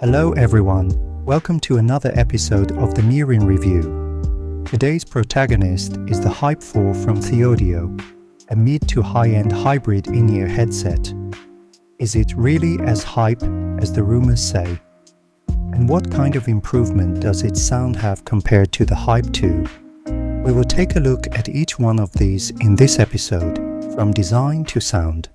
Hello everyone, welcome to another episode of the Mirroring Review. Today's protagonist is the Hype 4 from Thieaudio, a mid to high-end hybrid in-ear headset. Is it really as hype as the rumors say? And what kind of improvement does its sound have compared to the Hype 2? We will take a look at each one of these in this episode, from design to sound.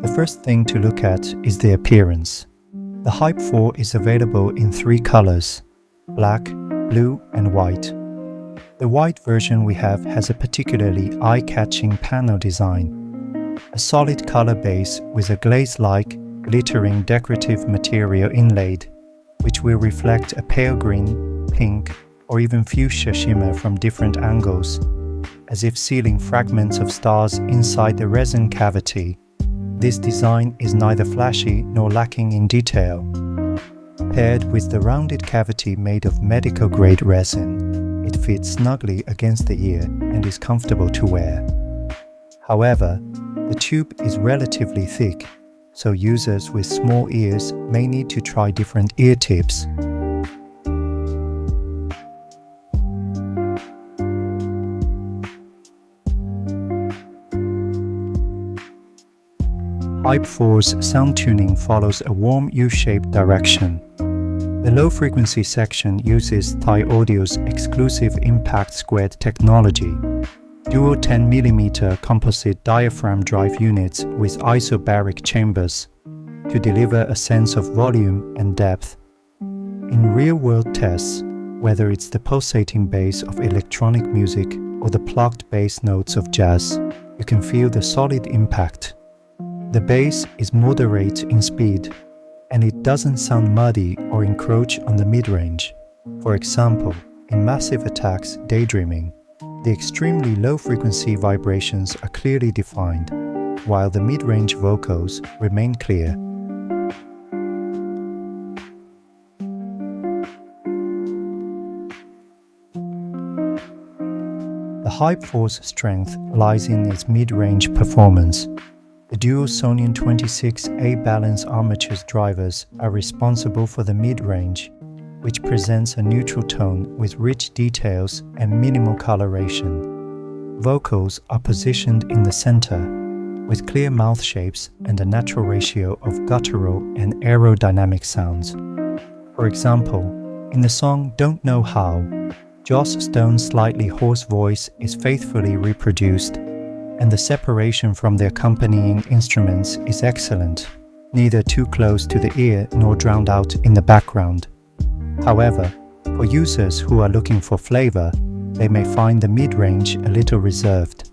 The first thing to look at is the appearance. The Hype 4 is available in three colors: black, blue and white. The white version we have has a particularly eye-catching panel design. A solid color base with a glaze-like, glittering decorative material inlaid, which will reflect a pale green, pink or even fuchsia shimmer from different angles, as if sealing fragments of stars inside the resin cavity. This design is neither flashy nor lacking in detail. Paired with the rounded cavity made of medical-grade resin, it fits snugly against the ear and is comfortable to wear. However, the tube is relatively thick, so users with small ears may need to try different ear tips. Hype 4's sound tuning follows a warm U-shaped direction. The low-frequency section uses Thieaudio's exclusive impact squared technology, dual 10mm composite diaphragm drive units with isobaric chambers, to deliver a sense of volume and depth. In real-world tests, whether it's the pulsating bass of electronic music or the plucked bass notes of jazz, you can feel the solid impact. The bass is moderate in speed, and it doesn't sound muddy or encroach on the mid-range. For example, in Massive Attack's Daydreaming, the extremely low-frequency vibrations are clearly defined, while the mid-range vocals remain clear. The Hype 4's strength lies in its mid-range performance. The dual Sonian 26 A-balance armatures drivers are responsible for the mid-range, which presents a neutral tone with rich details and minimal coloration. Vocals are positioned in the center, with clear mouth shapes and a natural ratio of guttural and aerodynamic sounds. For example, in the song Don't Know How, Joss Stone's slightly hoarse voice is faithfully reproduced, and the separation from the accompanying instruments is excellent, neither too close to the ear nor drowned out in the background. However, for users who are looking for flavor, they may find the mid-range a little reserved.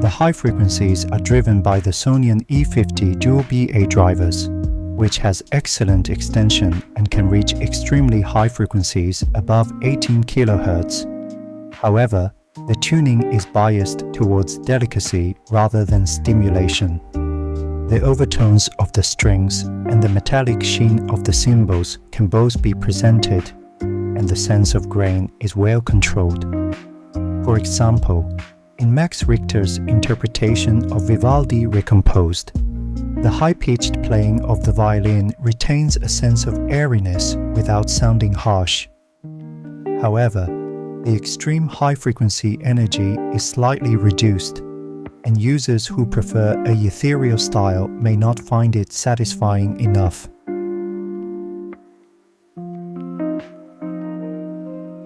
The high frequencies are driven by the Sonian E50 dual BA drivers, which has excellent extension and can reach extremely high frequencies above 18 kHz. However, the tuning is biased towards delicacy rather than stimulation. The overtones of the strings and the metallic sheen of the cymbals can both be presented, and the sense of grain is well controlled. For example, in Max Richter's interpretation of Vivaldi Recomposed, the high-pitched playing of the violin retains a sense of airiness without sounding harsh. However, the extreme high-frequency energy is slightly reduced, and users who prefer a ethereal style may not find it satisfying enough.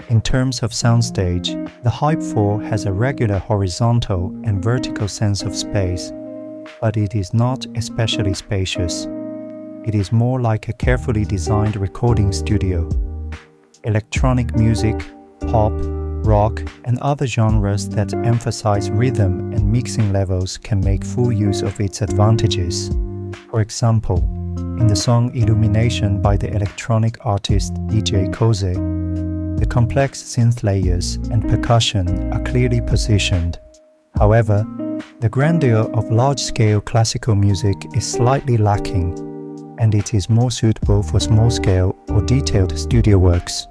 In terms of soundstage, the Hype 4 has a regular horizontal and vertical sense of space, but it is not especially spacious. It is more like a carefully designed recording studio. Electronic music, pop, rock, and other genres that emphasize rhythm and mixing levels can make full use of its advantages. For example, in the song Illumination by the electronic artist DJ Koze, the complex synth layers and percussion are clearly positioned. However, the grandeur of large-scale classical music is slightly lacking, and it is more suitable for small-scale or detailed studio works.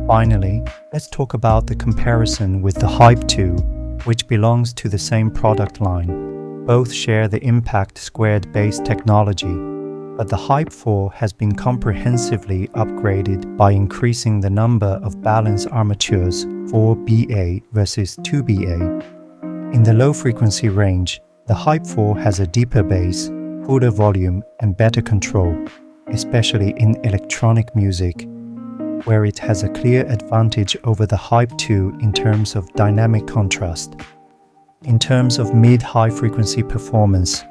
Finally, let's talk about the comparison with the Hype 2, which belongs to the same product line. Both share the Impact Squared bass technology, but the Hype 4 has been comprehensively upgraded by increasing the number of balance armatures 4BA versus 2BA. In the low frequency range, the Hype 4 has a deeper bass, fuller volume and better control, especially in electronic music, where it has a clear advantage over the Hype 2 in terms of dynamic contrast. In terms of mid-high frequency performance,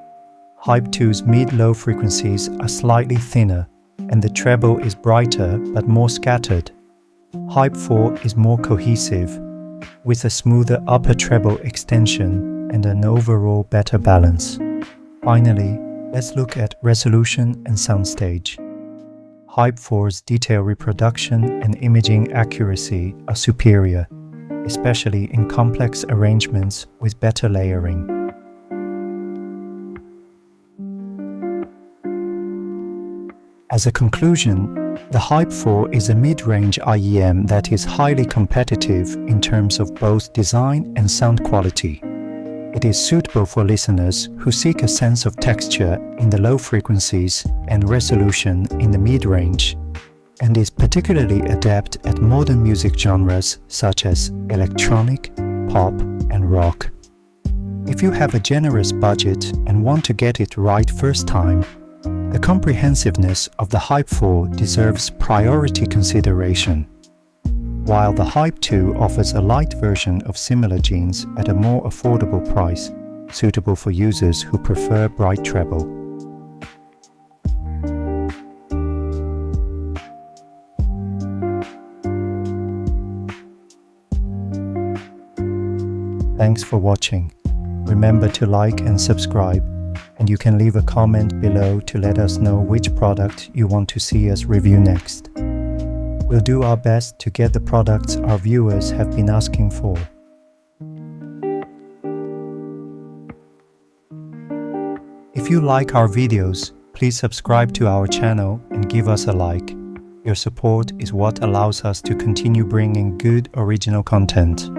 Hype 2's mid-low frequencies are slightly thinner, and the treble is brighter but more scattered. Hype 4 is more cohesive, with a smoother upper treble extension and an overall better balance. Finally, let's look at resolution and soundstage. Hype 4's detail reproduction and imaging accuracy are superior, especially in complex arrangements with better layering. As a conclusion, the Hype 4 is a mid-range IEM that is highly competitive in terms of both design and sound quality. It is suitable for listeners who seek a sense of texture in the low frequencies and resolution in the mid-range, and is particularly adept at modern music genres such as electronic, pop, and rock. If you have a generous budget and want to get it right first time, the comprehensiveness of the Hype 4 deserves priority consideration, while the Hype 2 offers a light version of similar genes at a more affordable price, suitable for users who prefer bright treble. Thanks for watching. Remember to like and subscribe, and you can leave a comment below to let us know which product you want to see us review next. We'll do our best to get the products our viewers have been asking for. If you like our videos, please subscribe to our channel and give us a like. Your support is what allows us to continue bringing good original content.